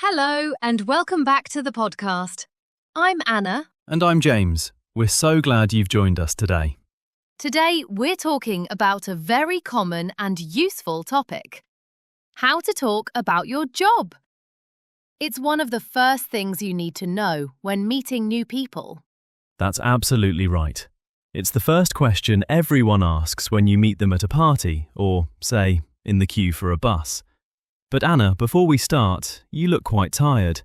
Hello, and welcome back to the podcast. I'm Anna. And I'm James. We're so glad you've joined us today. Today, we're talking about a very common and useful topic: how to talk about your job. It's one of the first things you need to know when meeting new people. That's absolutely right. It's the first question everyone asks when you meet them at a party or, say, in the queue for a bus. But Anna, before we start, you look quite tired.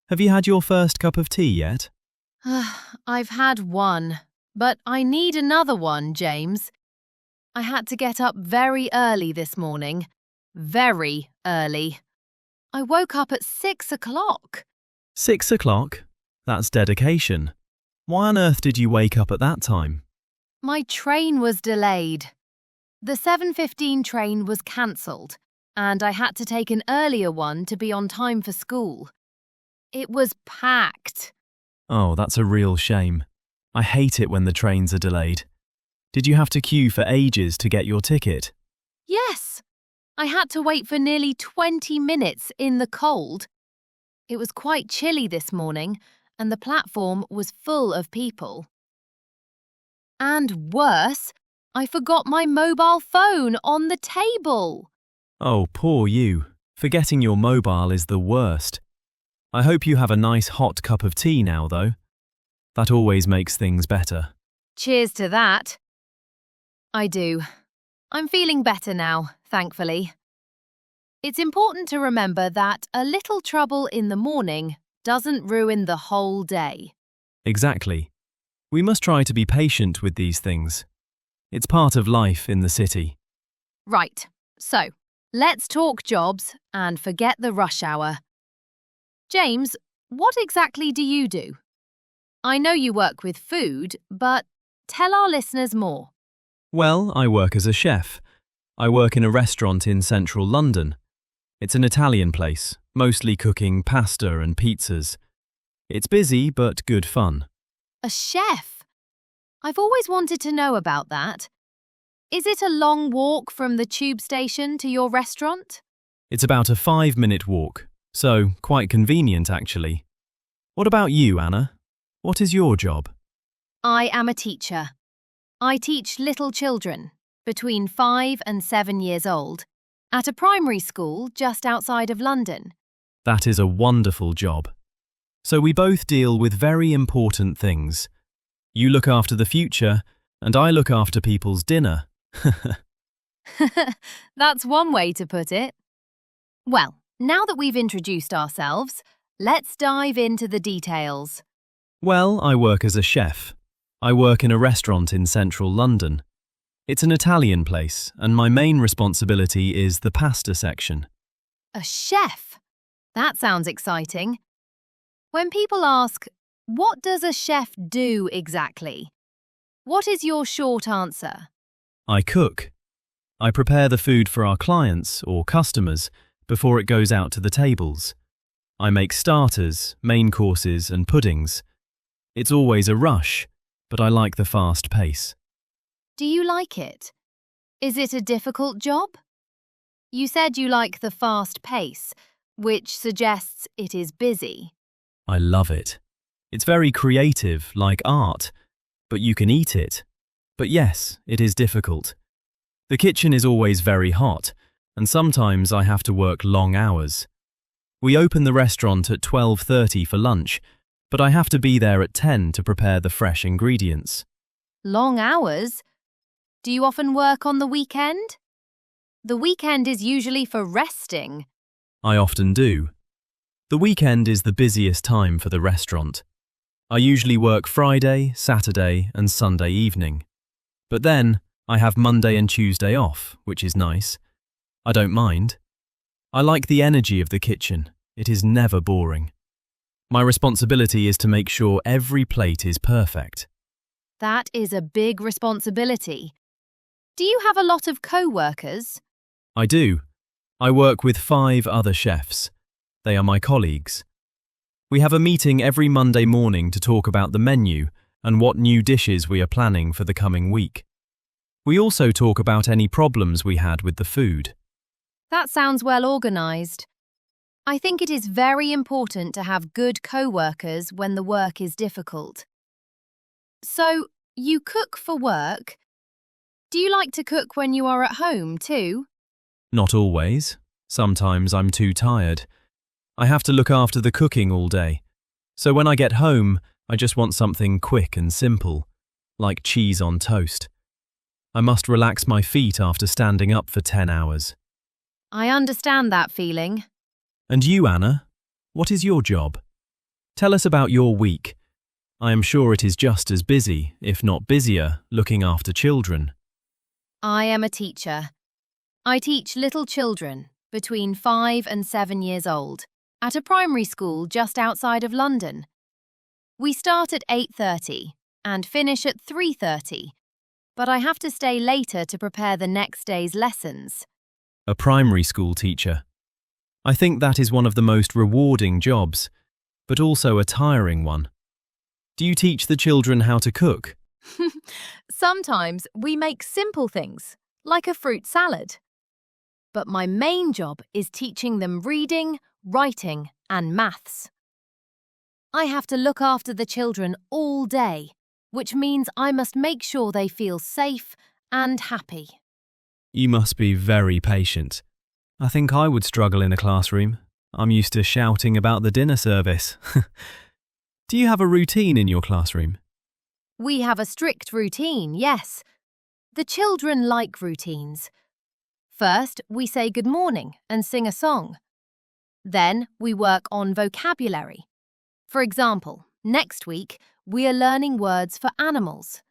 Have you had your first cup of tea yet? I've had one, but I need another one, James. I had to get up very early this morning. Very early. I woke up at 6 o'clock. 6 o'clock? That's dedication. Why on earth did you wake up at that time? My train was delayed. The 7:15 train was cancelled, and I had to take an earlier one to be on time for school. It was packed. Oh, that's a real shame. I hate it when the trains are delayed. Did you have to queue for ages to get your ticket? Yes, I had to wait for nearly 20 minutes in the cold. It was quite chilly this morning, and the platform was full of people. And worse, I forgot my mobile phone on the table. Oh, poor you. Forgetting your mobile is the worst. I hope you have a nice hot cup of tea now, though. That always makes things better. Cheers to that. I do. I'm feeling better now, thankfully. It's important to remember that a little trouble in the morning doesn't ruin the whole day. Exactly. We must try to be patient with these things. It's part of life in the city. Right, so let's talk jobs and forget the rush hour. James, what exactly do you do? I know you work with food, but tell our listeners more. Well, I work as a chef. I work in a restaurant in central London. It's an Italian place, mostly cooking pasta and pizzas. It's busy but good fun. A chef? I've always wanted to know about that. Is it a long walk from the tube station to your restaurant? It's about a 5-minute walk, so quite convenient actually. What about you, Anna? What is your job? I am a teacher. I teach little children, between 5 and 7 years old, at a primary school just outside of London. That is a wonderful job. So we both deal with very important things. You look after the future, and I look after people's dinner. That's one way to put it. Well, now that we've introduced ourselves, let's dive into the details. Well, I work as a chef. I work in a restaurant in central London. It's an Italian place, and my main responsibility is the pasta section. A chef? That sounds exciting. When people ask, what does a chef do exactly? What is your short answer? I cook. I prepare the food for our clients or customers before it goes out to the tables. I make starters, main courses and puddings. It's always a rush, but I like the fast pace. Do you like it? Is it a difficult job? You said you like the fast pace, which suggests it is busy. I love it. It's very creative, like art, but you can eat it. But yes, it is difficult. The kitchen is always very hot, and sometimes I have to work long hours. We open the restaurant at 12:30 for lunch, but I have to be there at 10 to prepare the fresh ingredients. Long hours? Do you often work on the weekend? The weekend is usually for resting. I often do. The weekend is the busiest time for the restaurant. I usually work Friday, Saturday and Sunday evening. But then, I have Monday and Tuesday off, which is nice. I don't mind. I like the energy of the kitchen. It is never boring. My responsibility is to make sure every plate is perfect. That is a big responsibility. Do you have a lot of co-workers? I do. I work with 5 other chefs. They are my colleagues. We have a meeting every Monday morning to talk about the menu and what new dishes we are planning for the coming week. We also talk about any problems we had with the food. That sounds well organised. I think it is very important to have good co-workers when the work is difficult. So, you cook for work. Do you like to cook when you are at home too? Not always. Sometimes I'm too tired. I have to look after the cooking all day. So when I get home, I just want something quick and simple, like cheese on toast. I must relax my feet after standing up for 10 hours. I understand that feeling. And you, Anna? What is your job? Tell us about your week. I am sure it is just as busy, if not busier, looking after children. I am a teacher. I teach little children between 5 and 7 years old at a primary school just outside of London. We start at 8:30 and finish at 3:30, but I have to stay later to prepare the next day's lessons. A primary school teacher. I think that is one of the most rewarding jobs, but also a tiring one. Do you teach the children how to cook? Sometimes we make simple things, like a fruit salad. But my main job is teaching them reading, writing, and maths. I have to look after the children all day, which means I must make sure they feel safe and happy. You must be very patient. I think I would struggle in a classroom. I'm used to shouting about the dinner service. Do you have a routine in your classroom? We have a strict routine, yes. The children like routines. First, we say good morning and sing a song. Then, we work on vocabulary. For example, next week, we are learning words for animals.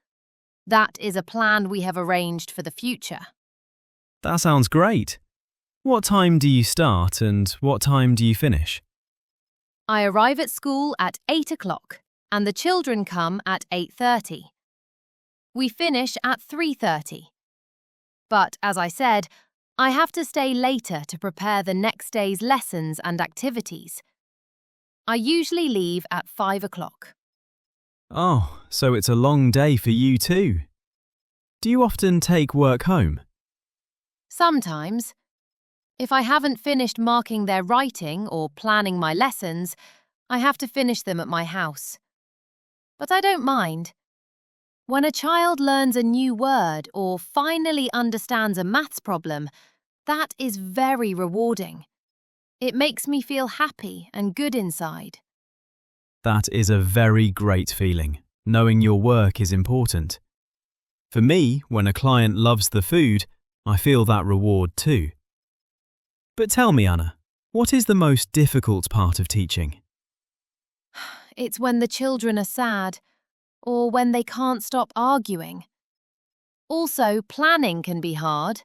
That is a plan we have arranged for the future. That sounds great. What time do you start and what time do you finish? I arrive at school at 8 o'clock and the children come at 8:30. We finish at 3:30. But, as I said, I have to stay later to prepare the next day's lessons and activities. I usually leave at 5 o'clock. Oh, so it's a long day for you too. Do you often take work home? Sometimes. If I haven't finished marking their writing or planning my lessons, I have to finish them at my house. But I don't mind. When a child learns a new word or finally understands a maths problem, that is very rewarding. It makes me feel happy and good inside. That is a very great feeling, knowing your work is important. For me, when a client loves the food, I feel that reward too. But tell me, Anna, what is the most difficult part of teaching? It's when the children are sad, or when they can't stop arguing. Also, planning can be hard.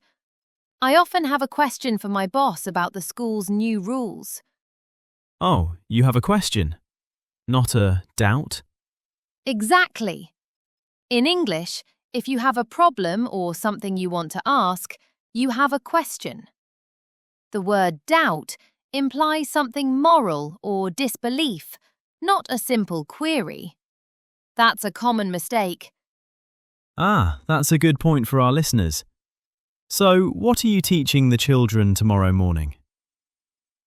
I often have a question for my boss about the school's new rules. Oh, you have a question, not a doubt? Exactly. In English, if you have a problem or something you want to ask, you have a question. The word doubt implies something moral or disbelief, not a simple query. That's a common mistake. Ah, that's a good point for our listeners. So, what are you teaching the children tomorrow morning?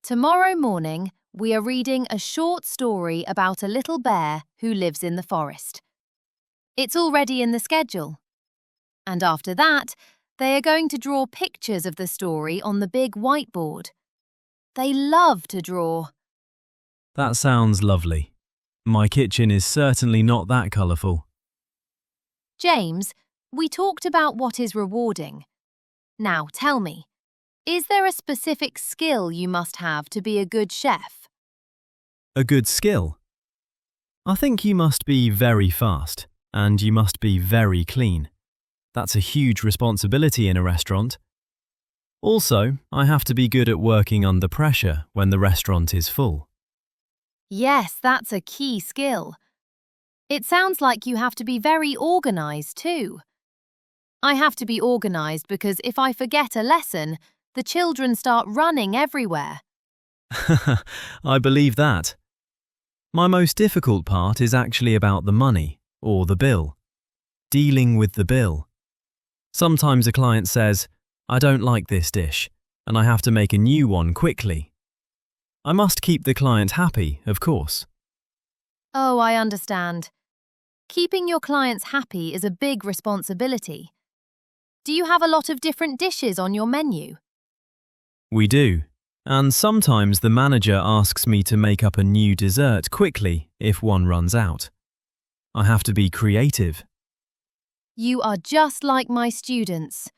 Tomorrow morning, we are reading a short story about a little bear who lives in the forest. It's already in the schedule. And after that, they are going to draw pictures of the story on the big whiteboard. They love to draw. That sounds lovely. My kitchen is certainly not that colourful. James, we talked about what is rewarding. Now tell me, is there a specific skill you must have to be a good chef? A good skill? I think you must be very fast, and you must be very clean. That's a huge responsibility in a restaurant. Also, I have to be good at working under pressure when the restaurant is full. Yes, that's a key skill. It sounds like you have to be very organised too. I have to be organised because if I forget a lesson, the children start running everywhere. I believe that. My most difficult part is actually about the money, or the bill. Dealing with the bill. Sometimes a client says, "I don't like this dish," and I have to make a new one quickly. I must keep the client happy, of course. Oh, I understand. Keeping your clients happy is a big responsibility. Do you have a lot of different dishes on your menu? We do. And sometimes the manager asks me to make up a new dessert quickly if one runs out. I have to be creative. You are just like my students.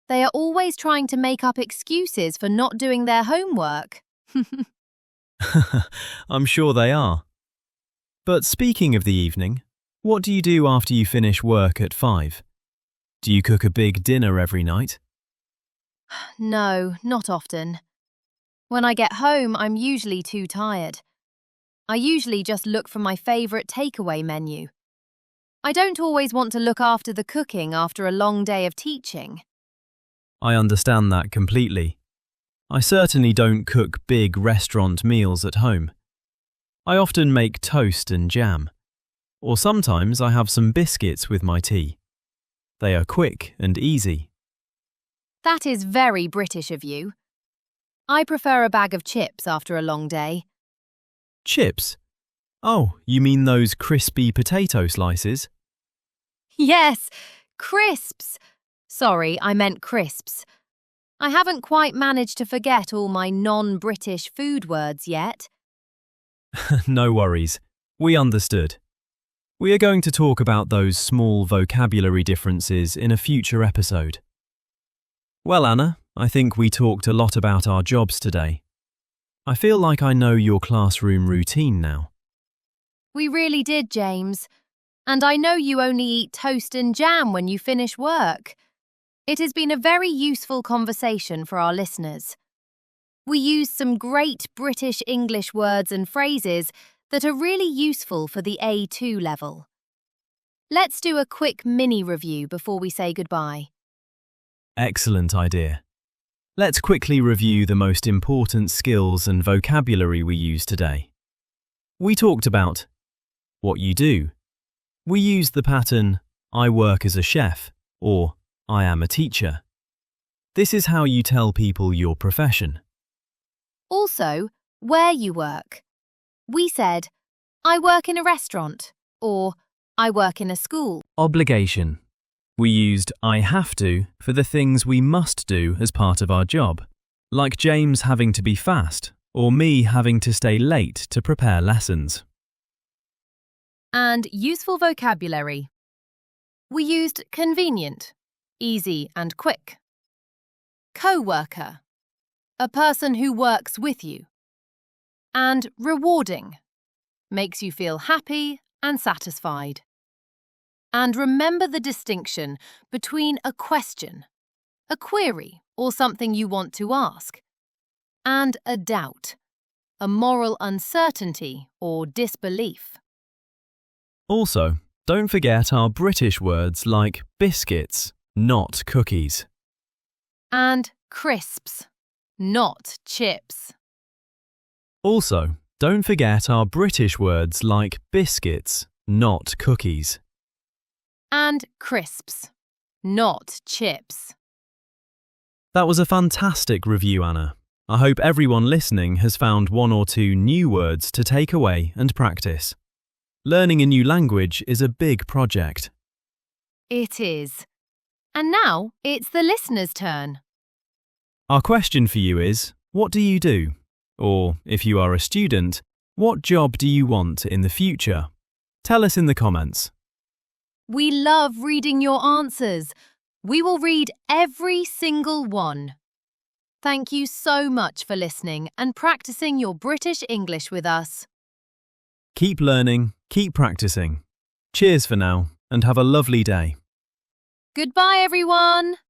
They are always trying to make up excuses for not doing their homework. I'm sure they are. But speaking of the evening, what do you do after you finish work at 5? Do you cook a big dinner every night? No, not often. When I get home, I'm usually too tired. I usually just look for my favourite takeaway menu. I don't always want to look after the cooking after a long day of teaching. I understand that completely. I certainly don't cook big restaurant meals at home. I often make toast and jam. Or sometimes I have some biscuits with my tea. They are quick and easy. That is very British of you. I prefer a bag of chips after a long day. Chips? Oh, you mean those crispy potato slices? Yes, crisps. Sorry, I meant crisps. I haven't quite managed to forget all my non-British food words yet. No worries. We understood. We are going to talk about those small vocabulary differences in a future episode. Well, Anna, I think we talked a lot about our jobs today. I feel like I know your classroom routine now. We really did, James. And I know you only eat toast and jam when you finish work. It has been a very useful conversation for our listeners. We used some great British English words and phrases that are really useful for the A2 level. Let's do a quick mini review before we say goodbye. Excellent idea. Let's quickly review the most important skills and vocabulary we used today. We talked about what you do. We used the pattern, I work as a chef, or I am a teacher. This is how you tell people your profession. Also, where you work. We said, I work in a restaurant, or I work in a school. Obligation. We used I have to for the things we must do as part of our job, like James having to be fast or me having to stay late to prepare lessons. And useful vocabulary. We used convenient, easy and quick. Co-worker, a person who works with you. And rewarding, makes you feel happy and satisfied. And remember the distinction between a question, a query or something you want to ask, and a doubt, a moral uncertainty or disbelief. Also, don't forget our British words like biscuits, not cookies. And crisps, not chips. Also, don't forget our British words like biscuits, not cookies. And crisps, not chips. That was a fantastic review, Anna. I hope everyone listening has found 1 or 2 new words to take away and practice. Learning a new language is a big project. It is. And now it's the listener's turn. Our question for you is, what do you do? Or, if you are a student, what job do you want in the future? Tell us in the comments. We love reading your answers. We will read every single one. Thank you so much for listening and practicing your British English with us. Keep learning, keep practicing. Cheers for now, and have a lovely day. Goodbye, everyone.